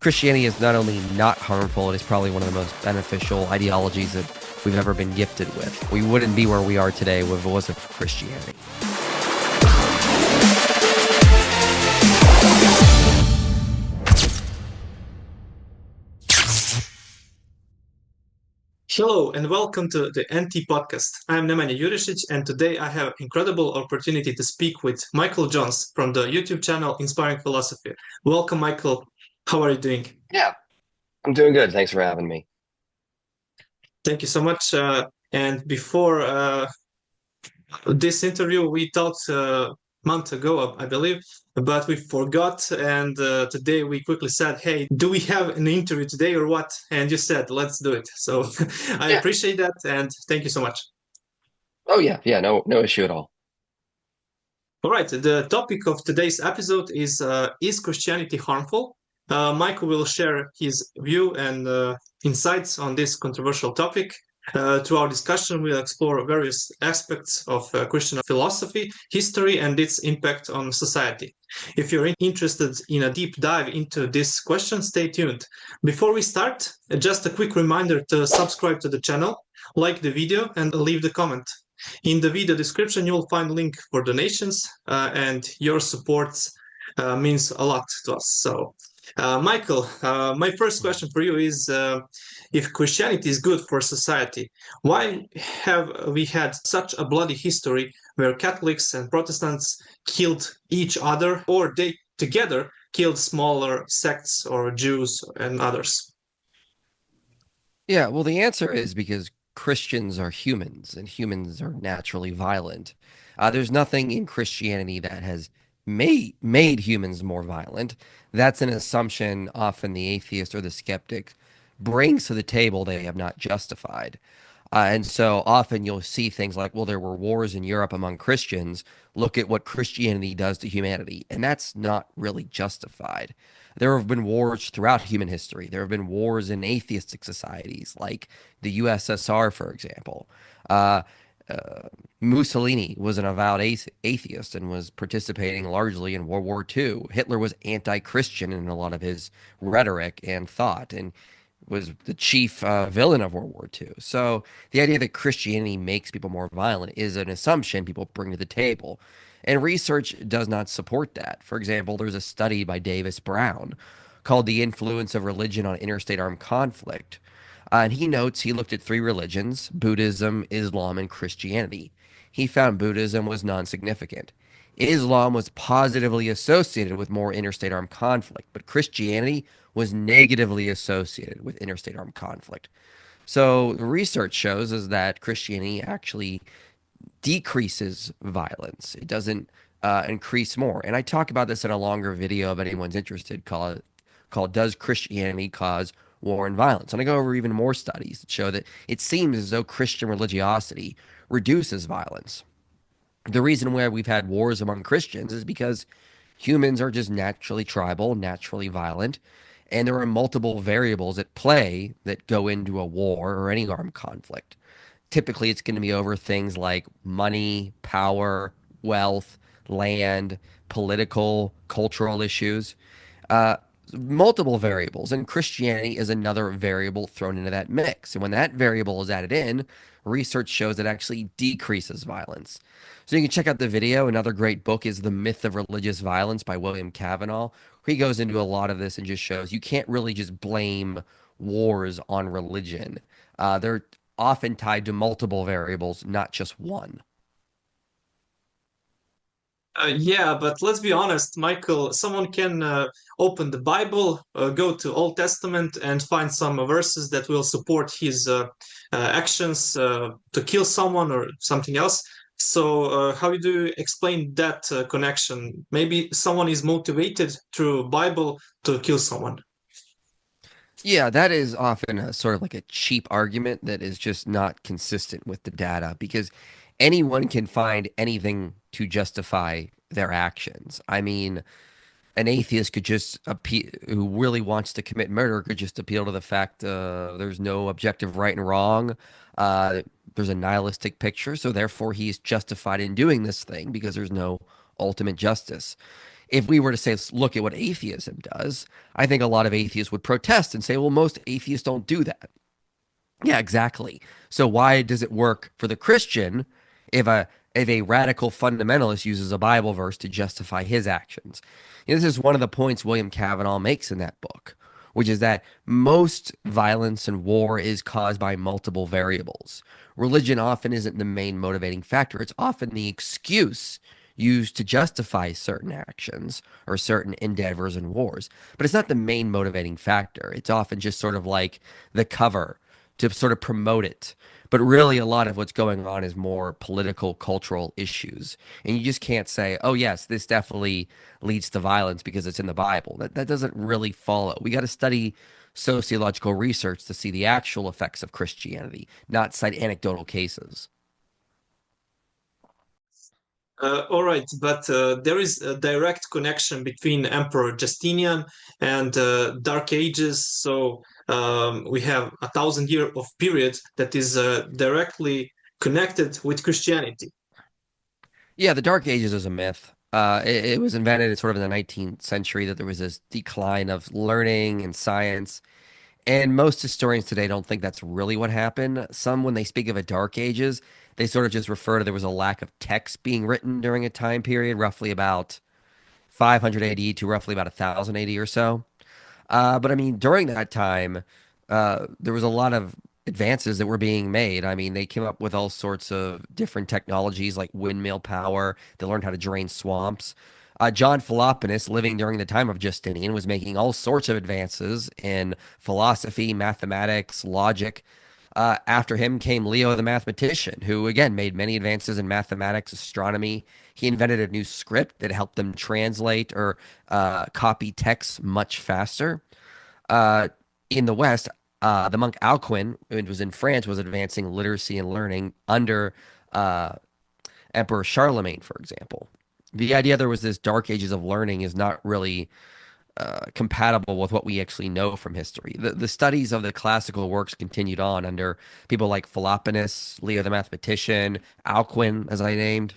Christianity is not only not harmful, it is probably one of the most beneficial ideologies that we've ever been gifted with. We wouldn't be where we are today if it wasn't for Christianity. Hello and welcome to the NT podcast. I'm Nemanja Jurisic and today I have incredible opportunity to speak with Michael Jones from the YouTube channel Inspiring Philosophy. Welcome, Michael. How are you doing? Yeah, I'm doing good. Thanks for having me. Thank you so much. And before this interview, we talked a month ago, I believe, but we forgot. And today we quickly said, "Hey, do we have an interview today or what?" And you said, "Let's do it." So I Yeah. appreciate that and thank you so much. Oh yeah. No issue at all. All right, the topic of today's episode is Christianity harmful? Michael will share his view and insights on this controversial topic. Through our discussion, we'll explore various aspects of Christian philosophy, history, and its impact on society. If you're interested in a deep dive into this question, stay tuned. Before we start, just a quick reminder to subscribe to the channel, like the video, and leave the comment. In the video description, you'll find a link for donations, and your support means a lot to us. So, Michael, my first question for you is if Christianity is good for society, why have we had such a bloody history where Catholics and Protestants killed each other, or they together killed smaller sects or Jews and others? Yeah, well, the answer is because Christians are humans and humans are naturally violent. There's nothing in Christianity that has made humans more violent. That's an assumption often the atheist or the skeptic brings to the table they have not justified. And so often you'll see things like, well, there were wars in Europe among Christians. Look at what Christianity does to humanity. And that's not really justified. There have been wars throughout human history. There have been wars in atheistic societies, like the USSR, for example. Uh, Mussolini was an avowed atheist and was participating largely in World War II. Hitler was anti-Christian in a lot of his rhetoric and thought, and was the chief villain of World War II. So the idea that Christianity makes people more violent is an assumption people bring to the table. And research does not support that. For example, there's a study by Davis Brown called The Influence of Religion on Interstate Armed Conflict. And he notes he looked at three religions: Buddhism, Islam, and Christianity. He found Buddhism was non significant. Islam was positively associated with more interstate armed conflict, but Christianity was negatively associated with interstate armed conflict. So the research shows is that Christianity actually decreases violence. It doesn't increase more. And I talk about this in a longer video if anyone's interested called Does Christianity Cause War and Violence? And I go over even more studies that show that it seems as though Christian religiosity reduces violence. The reason why we've had wars among Christians is because humans are just naturally tribal, naturally violent, and there are multiple variables at play that go into a war or any armed conflict. Typically, it's going to be over things like money, power, wealth, land, political, cultural issues. Uh, Multiple variables, and Christianity is another variable thrown into that mix. And when that variable is added in, research shows it actually decreases violence. So you can check out the video. Another great book is The Myth of Religious Violence by William Cavanaugh, where he goes into a lot of this and just shows you can't really just blame wars on religion. They're often tied to multiple variables, not just one. Yeah, but let's be honest, Michael. Someone can open the Bible, go to Old Testament, and find some verses that will support his actions to kill someone or something else. So, how do you explain that connection? Maybe someone is motivated through Bible to kill someone. Yeah, that is often a sort of like a cheap argument that is just not consistent with the data because anyone can find anything to justify their actions. I mean, an atheist could just appeal, who really wants to commit murder could just appeal to the fact there's no objective right and wrong. Uh, there's a nihilistic picture, so therefore he's justified in doing this thing because there's no ultimate justice. If we were to say, let's look at what atheism does, I think a lot of atheists would protest and say, well, most atheists don't do that. Yeah, exactly. So why does it work for the Christian if a radical fundamentalist uses a Bible verse to justify his actions? And this is one of the points William Cavanaugh makes in that book, which is that most violence and war is caused by multiple variables. Religion often isn't the main motivating factor. It's often the excuse used to justify certain actions or certain endeavors and wars. But it's not the main motivating factor. It's often just sort of like the cover to sort of promote it. But really, a lot of what's going on is more political, cultural issues. And you just can't say, oh, yes, this definitely leads to violence because it's in the Bible. That doesn't really follow. We got to study sociological research to see the actual effects of Christianity, not cite anecdotal cases. All right, but there is a direct connection between Emperor Justinian and Dark Ages. So we have 1,000 year of period that is directly connected with Christianity. Yeah, the Dark Ages is a myth. It was invented sort of in the 19th century that there was this decline of learning and science. And most historians today don't think that's really what happened. Some, when they speak of a Dark Ages, they sort of just refer to there was a lack of text being written during a time period, roughly about 500 AD to roughly about 1000 AD or so. But I mean, during that time, there was a lot of advances that were being made. I mean, they came up with all sorts of different technologies like windmill power. They learned how to drain swamps. John Philoponus, living during the time of Justinian, was making all sorts of advances in philosophy, mathematics, logic. After him came Leo the mathematician, who again made many advances in mathematics, astronomy. He invented a new script that helped them translate or copy texts much faster. Uh, in the West, the monk Alcuin, who was in France, was advancing literacy and learning under uh, Emperor Charlemagne, for example. The idea there was this dark ages of learning is not really compatible with what we actually know from history. The studies of the classical works continued on under people like Philoponus, Leo the mathematician, Alcuin, as I named.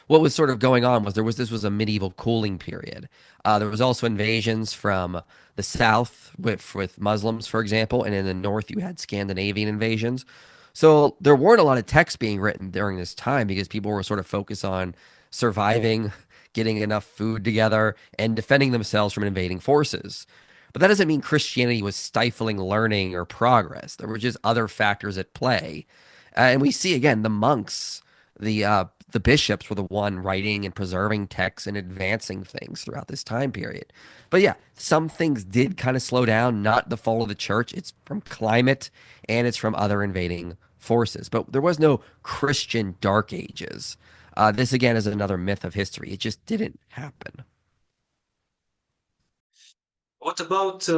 What was sort of going on was this was a medieval cooling period. There was also invasions from the south with Muslims, for example, and in the north you had Scandinavian invasions. So there weren't a lot of texts being written during this time because people were sort of focused on surviving, getting enough food together, and defending themselves from invading forces. But that doesn't mean Christianity was stifling learning or progress. There were just other factors at play. And we see again the monks, the bishops were the one writing and preserving texts and advancing things throughout this time period. But yeah, some things did kind of slow down, not the fall of the church. It's from climate and it's from other invading forces. But there was no Christian dark ages. This again is another myth of history. It just didn't happen. What about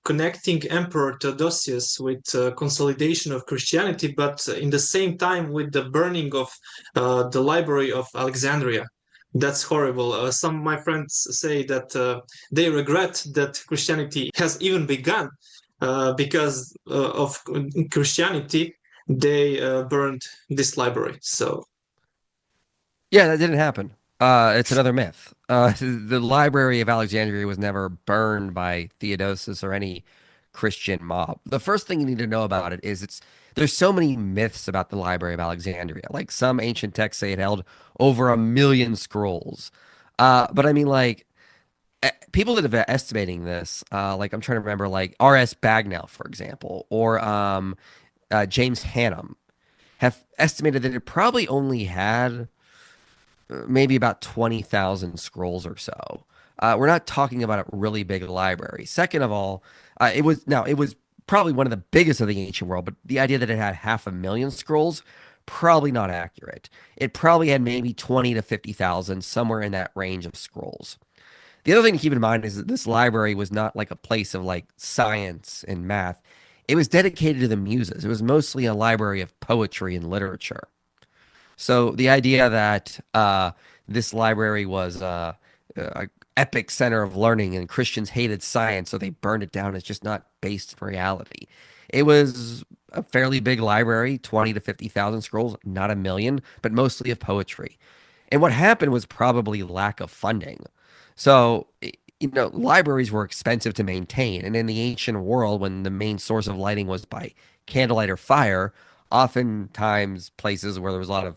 connecting Emperor Theodosius with consolidation of Christianity, but in the same time with the burning of the Library of Alexandria? That's horrible. Some of my friends say that they regret that Christianity has even begun because of Christianity. They burned this library. So Yeah, that didn't happen. It's another myth. The Library of Alexandria was never burned by Theodosius or any Christian mob. The first thing you need to know about it is there's so many myths about the Library of Alexandria. Like some ancient texts say it held over 1 million scrolls. But I mean, like people that have been estimating this, like I'm trying to remember, like R.S. Bagnall, for example, or James Hannum, have estimated that it probably only had maybe about 20,000 scrolls or so. We're not talking about a really big library. Second of all, it was probably one of the biggest of the ancient world, but the idea that it had 500,000 scrolls, probably not accurate. It probably had maybe 20 to 50,000, somewhere in that range of scrolls. The other thing to keep in mind is that this library was not like a place of like science and math. It was dedicated to the muses. It was mostly a library of poetry and literature. So the idea that this library was a epic center of learning and Christians hated science, so they burned it down is just not based in reality. It was a fairly big library, 20 to 50,000 scrolls, not 1 million, but mostly of poetry. And what happened was probably lack of funding. So, libraries were expensive to maintain. And in the ancient world, when the main source of lighting was by candlelight or fire, oftentimes places where there was a lot of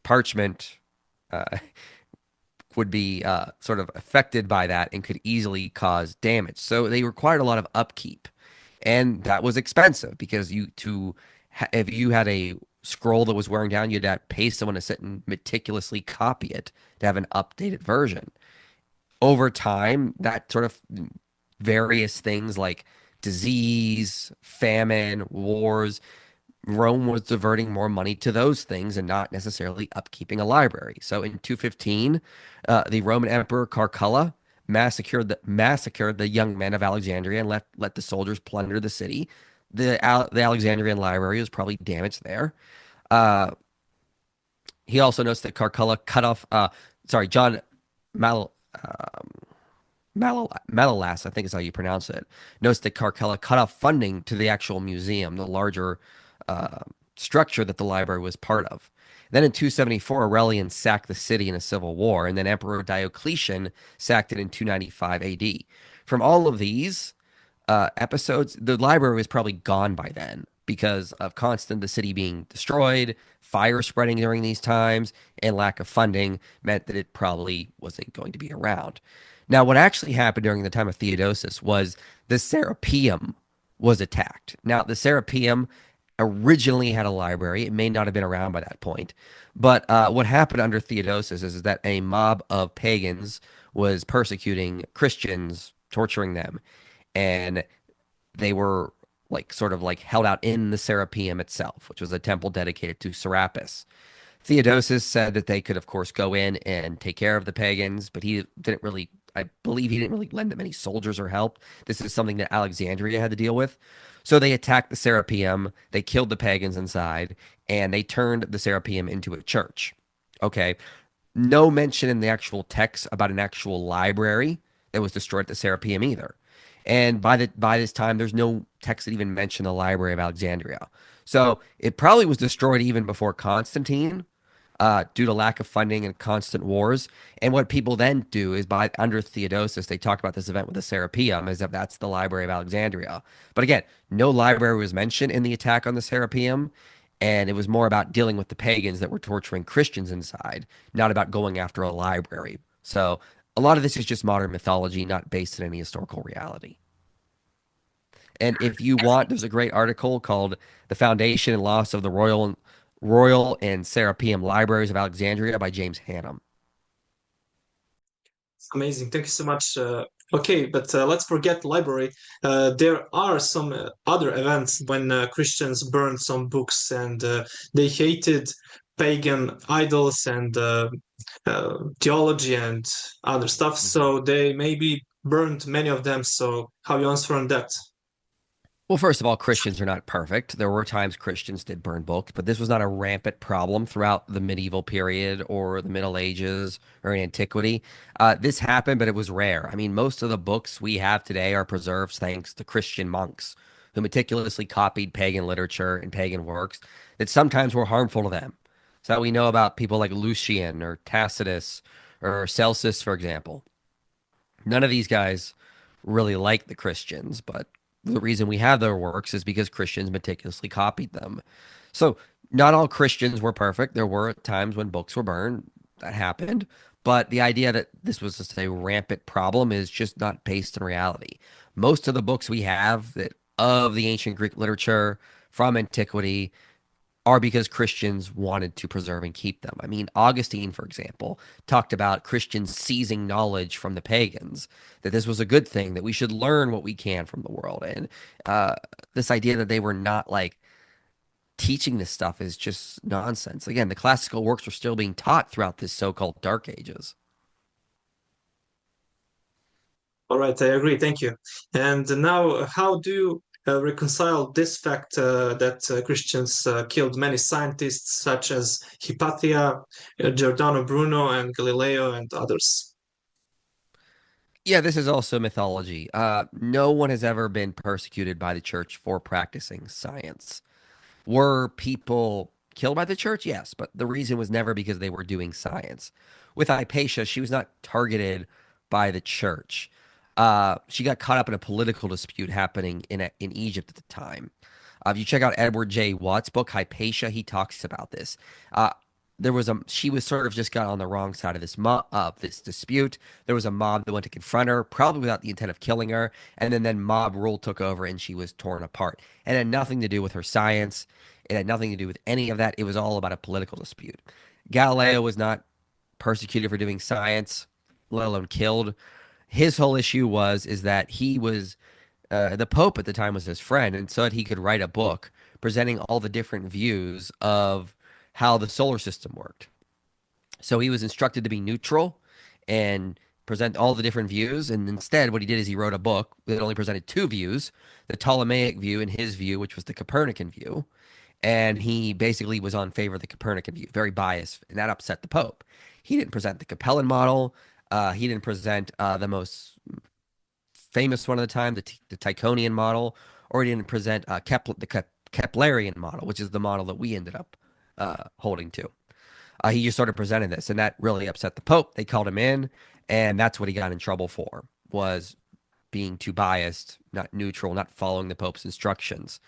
parchment uh, would be sort of affected by that and could easily cause damage. So they required a lot of upkeep, and that was expensive because if you had a scroll that was wearing down, you'd have to pay someone to sit and meticulously copy it to have an updated version. Over time, that sort of various things like disease, famine, wars, Rome was diverting more money to those things and not necessarily upkeeping a library. So in 215, the Roman Emperor Caracalla massacred the young men of Alexandria and let the soldiers plunder the city. The Alexandrian library was probably damaged there. Uh, he also notes that Caracalla cut off. John Mal. Malalas, I think is how you pronounce it, notes that Caracalla cut off funding to the actual museum, the larger uh, structure that the library was part of. Then in 274, Aurelian sacked the city in a civil war, and then Emperor Diocletian sacked it in 295 AD. From all of these episodes, the library was probably gone by then because of constant the city being destroyed, fire spreading during these times, and lack of funding meant that it probably wasn't going to be around. Now, what actually happened during the time of Theodosius was the Serapeum was attacked. Now, the Serapeum originally had a library. It may not have been around by that point. But what happened under Theodosius is that a mob of pagans was persecuting Christians, torturing them, and they were like sort of like held out in the Serapeum itself, which was a temple dedicated to Serapis. Theodosius said that they could, of course, go in and take care of the pagans, but he didn't really, I believe he didn't really lend them any soldiers or help. This is something that Alexandria had to deal with. So they attacked the Serapeum, they killed the pagans inside, and they turned the Serapeum into a church. Okay. No mention in the actual text about an actual library that was destroyed at the Serapeum either. And by this time, there's no text that even mention the Library of Alexandria. So it probably was destroyed even before Constantine, due to lack of funding and constant wars. And what people then do is by under Theodosius, they talk about this event with the Serapeum as if that's the Library of Alexandria. But again, no library was mentioned in the attack on the Serapeum. And it was more about dealing with the pagans that were torturing Christians inside, not about going after a library. So a lot of this is just modern mythology, not based in any historical reality. And if you want, there's a great article called "The Foundation and Loss of the Royal and Serapeum Libraries of Alexandria" by James Hannum. Amazing. Thank you so much. Okay, but let's forget library. There are some other events when Christians burned some books and they hated pagan idols and theology and other stuff. Mhm. So they maybe burned many of them. So how you answer on that? Well, first of all, Christians are not perfect. There were times Christians did burn books, but this was not a rampant problem throughout the medieval period or the Middle Ages or in antiquity. This happened, but it was rare. I mean, most of the books we have today are preserved thanks to Christian monks who meticulously copied pagan literature and pagan works that sometimes were harmful to them. So we know about people like Lucian or Tacitus or Celsus, for example. None of these guys really like the Christians, but the reason we have their works is because Christians meticulously copied them. So, not all Christians were perfect. There were times when books were burned. That happened. But the idea that this was just a rampant problem is just not based in reality. Most of the books we have that of the ancient Greek literature from antiquity are because Christians wanted to preserve and keep them. I mean, Augustine, for example, talked about Christians seizing knowledge from the pagans, that this was a good thing, that we should learn what we can from the world. And uh, this idea that they were not like teaching this stuff is just nonsense. Again, the classical works were still being taught throughout this so called Dark Ages. All right, I agree. Thank you. And now, how do you reconcile this fact that Christians killed many scientists such as Hypatia, Giordano Bruno, and Galileo, and others? Yeah, this is also mythology. No one has ever been persecuted by the church for practicing science. Were people killed by the church? Yes, but the reason was never because they were doing science. With Hypatia, she was not targeted by the church. She got caught up in a political dispute happening in Egypt at the time. If you check out Edward J. Watt's book Hypatia, he talks about this. Uh, there was a she was sort of just got on the wrong side of this dispute. There was a mob that went to confront her, probably without the intent of killing her, and then mob rule took over and she was torn apart. It had nothing to do with her science. It had nothing to do with any of that. It was all about a political dispute. Galileo was not persecuted for doing science, let alone killed. His whole issue was is that he was the Pope at the time was his friend, and so that he could write a book presenting all the different views of how the solar system worked. So he was instructed to be neutral and present all the different views. And instead, what he did is he wrote a book that only presented two views: the Ptolemaic view and his view, which was the Copernican view. And he basically was on favor of the Copernican view, very biased, and that upset the Pope. He didn't present the Capellan model. He didn't present the most famous one of the time, the Tychonian model, or he didn't present the Keplerian model, which is the model that we ended up holding to. He just sort of presented this, and that really upset the Pope. They called him in, and that's what he got in trouble for, was being too biased, not neutral, not following the Pope's instructions,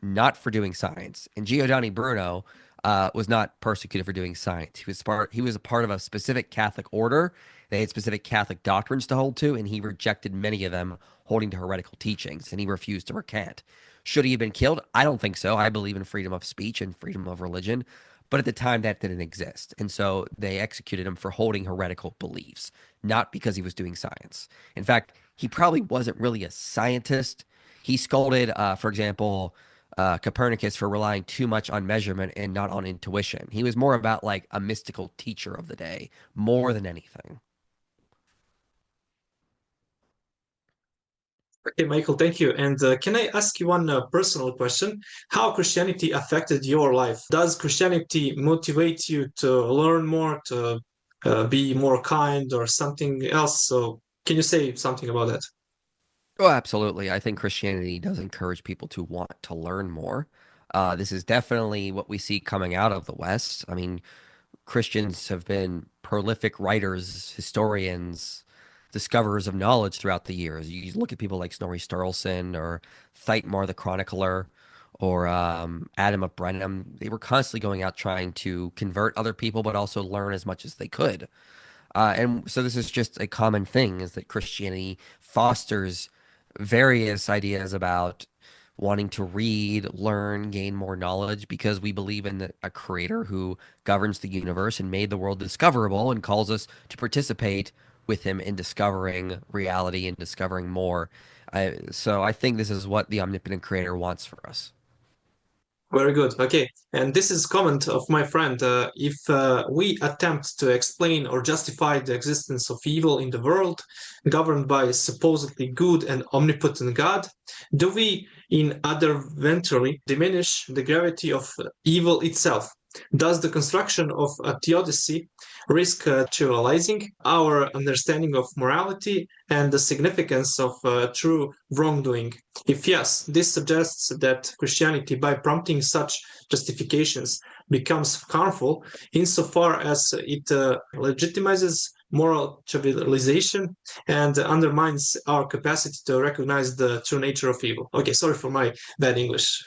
not for doing science. And Giordani Bruno was not persecuted for doing science. He was a part of a specific Catholic order. They had specific Catholic doctrines to hold to, and he rejected many of them, holding to heretical teachings, and he refused to recant. Should he have been killed? I don't think so. I believe in freedom of speech and freedom of religion. But at the time, that didn't exist. And so they executed him for holding heretical beliefs, not because he was doing science. In fact, he probably wasn't really a scientist. He scolded, for example, Copernicus for relying too much on measurement and not on intuition. He was more about like a mystical teacher of the day, more than anything. Okay, Michael, thank you. And can I ask you one personal question? How Christianity affected your life? Does Christianity motivate you to learn more, to be more kind, or something else? So, can you say something about that? Oh, absolutely. I think Christianity does encourage people to want to learn more. This is definitely what we see coming out of the West. I mean, Christians have been prolific writers, historians, discoverers of knowledge throughout the years. You look at people like Snorri Sturluson or Theitmar the Chronicler or Adam of Brenham. They were constantly going out trying to convert other people, but also learn as much as they could. And so this is just a common thing is that Christianity fosters various ideas about wanting to read, learn, gain more knowledge because we believe in a creator who governs the universe and made the world discoverable and calls us to participate with him in discovering reality and discovering more. So I think this is what the omnipotent creator wants for us. Very good. Okay. And this is comment of my friend. If we attempt to explain or justify the existence of evil in the world, governed by a supposedly good and omnipotent God, do we inadvertently diminish the gravity of evil itself? Does the construction of a theodicy risk trivializing our understanding of morality and the significance of true wrongdoing? If yes, this suggests that Christianity, by prompting such justifications, becomes harmful insofar as it legitimizes moral trivialization and undermines our capacity to recognize the true nature of evil. Okay, sorry for my bad English.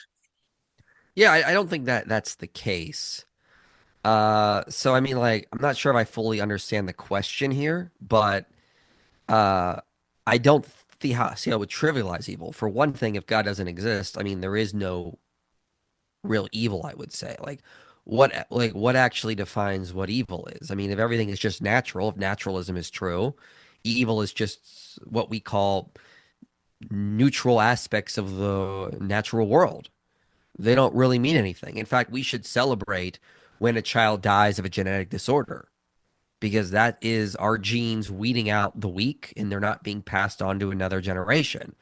Yeah, I don't think that that's the case. So I mean, like, I'm not sure if I fully understand the question here, but uh, I don't see how it would trivialize evil. For one thing, if God doesn't exist, I mean, there is no real evil, I would say. What actually defines what evil is? I mean, if everything is just natural, if naturalism is true, evil is just what we call neutral aspects of the natural world. They don't really mean anything. In fact, we should celebrate when a child dies of a genetic disorder because that is our genes weeding out the weak and they're not being passed on to another generation.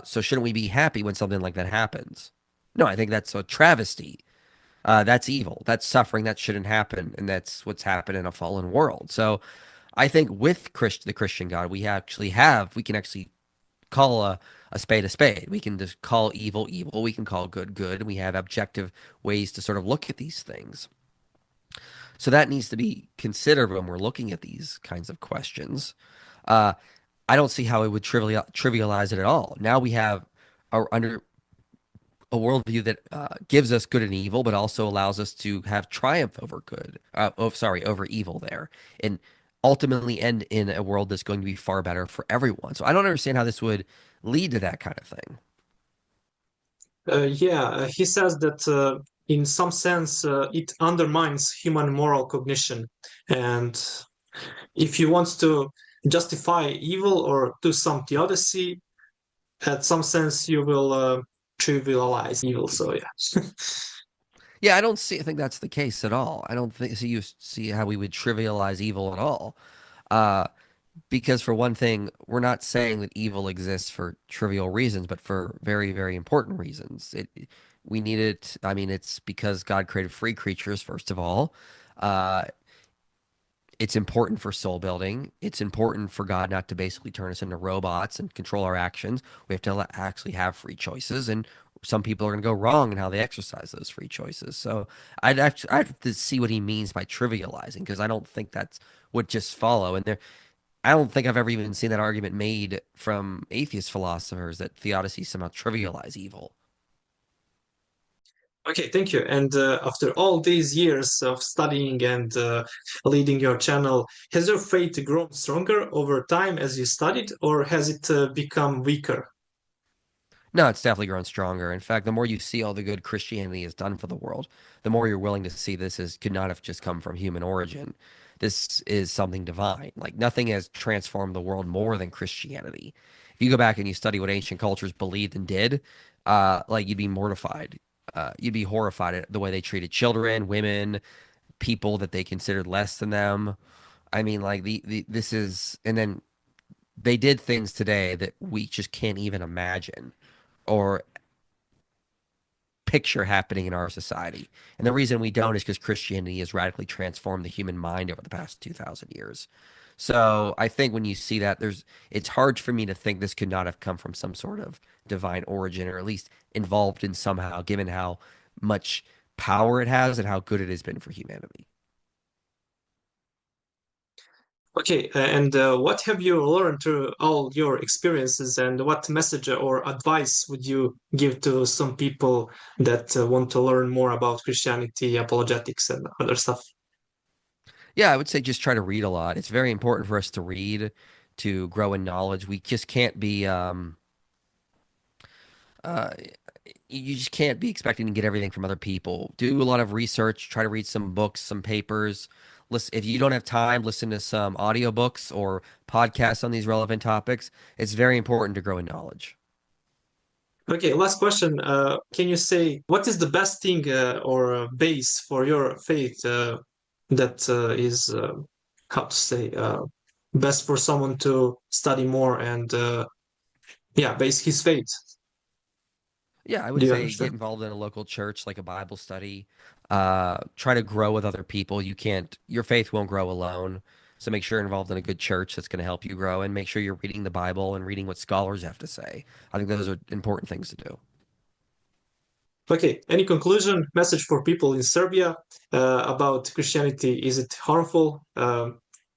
So shouldn't we be happy when something like that happens? No, I think that's a travesty. That's evil. That's suffering. That shouldn't happen, and that's what's happened in a fallen world. So I think with the Christian God, we can actually call a spade a spade. We can just call evil evil. We can call good good. And we have objective ways to sort of look at these things. So that needs to be considered when we're looking at these kinds of questions. Uh, I don't see how it would trivialize it at all. Now we have under a worldview that gives us good and evil, but also allows us to have triumph over good. Over evil there, and ultimately end in a world that's going to be far better for everyone. So I don't understand how this would lead to that kind of thing. He says that in some sense it undermines human moral cognition. And if you want to justify evil or do some theodicy, at some sense you will trivialize evil. So yeah. Yeah, I don't see. I think that's the case at all. I don't think see you see how we would trivialize evil at all. Uh, because for one thing, we're not saying that evil exists for trivial reasons, but for very, very important reasons. We need it. I mean, it's because God created free creatures, first of all. Uh, it's important for soul building. It's important for God not to basically turn us into robots and control our actions. We have to actually have free choices, and some people are going to go wrong in how they exercise those free choices. So I'd have to see what he means by trivializing, because I don't think that's would just follow. And I don't think I've ever even seen that argument made from atheist philosophers that theodicy somehow trivialize evil. Okay, thank you. And after all these years of studying and leading your channel, has your faith grown stronger over time as you studied, or has it become weaker? No, it's definitely grown stronger. In fact, the more you see all the good Christianity has done for the world, the more you're willing to see this as could not have just come from human origin. This is something divine. Like nothing has transformed the world more than Christianity. If you go back and you study what ancient cultures believed and did, like you'd be mortified. You'd be horrified at the way they treated children, women, people that they considered less than them. I mean, like the this is, and then they did things today that we just can't even imagine or picture happening in our society. And the reason we don't is because Christianity has radically transformed the human mind over the past 2,000 years. So I think when you see that, it's hard for me to think this could not have come from some sort of divine origin, or at least involved in somehow, given how much power it has and how good it has been for humanity. Okay, and what have you learned through all your experiences, and what message or advice would you give to some people that want to learn more about Christianity, apologetics, and other stuff? Yeah, I would say just try to read a lot. It's very important for us to read to grow in knowledge. We just can't be uh, you just can't be expecting to get everything from other people. Do a lot of research, try to read some books, some papers. Listen, if you don't have time, listen to some audiobooks or podcasts on these relevant topics. It's very important to grow in knowledge. Okay, last question. Can you say what is the best thing or base for your faith that is, how to say, best for someone to study more and, yeah, base his faith? Yeah, I Do would you say get understand? involved in a local church, like a Bible study. Try to grow with other people. You can't, your faith won't grow alone. So make sure you're involved in a good church that's going to help you grow, and make sure you're reading the Bible and reading what scholars have to say. I think those are important things to do. Okay, any conclusion, message for people in Serbia about Christianity? Is it harmful? Do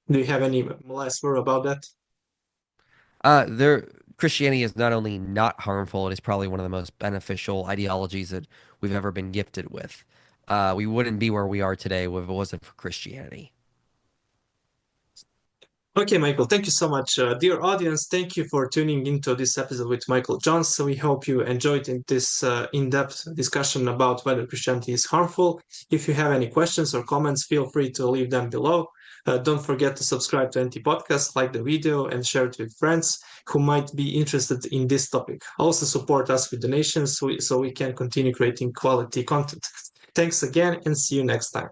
you have any last word about that? There, Christianity is not only not harmful, it is probably one of the most beneficial ideologies that we've ever been gifted with. We wouldn't be where we are today if it wasn't for Christianity. Okay, Michael, thank you so much. Dear audience, thank you for tuning into this episode with Michael Jones. So we hope you enjoyed this in-depth discussion about whether Christianity is harmful. If you have any questions or comments, feel free to leave them below. Don't forget to subscribe to NT Podcast, like the video, and share it with friends who might be interested in this topic. Also support us with donations so we can continue creating quality content. Thanks again, and see you next time.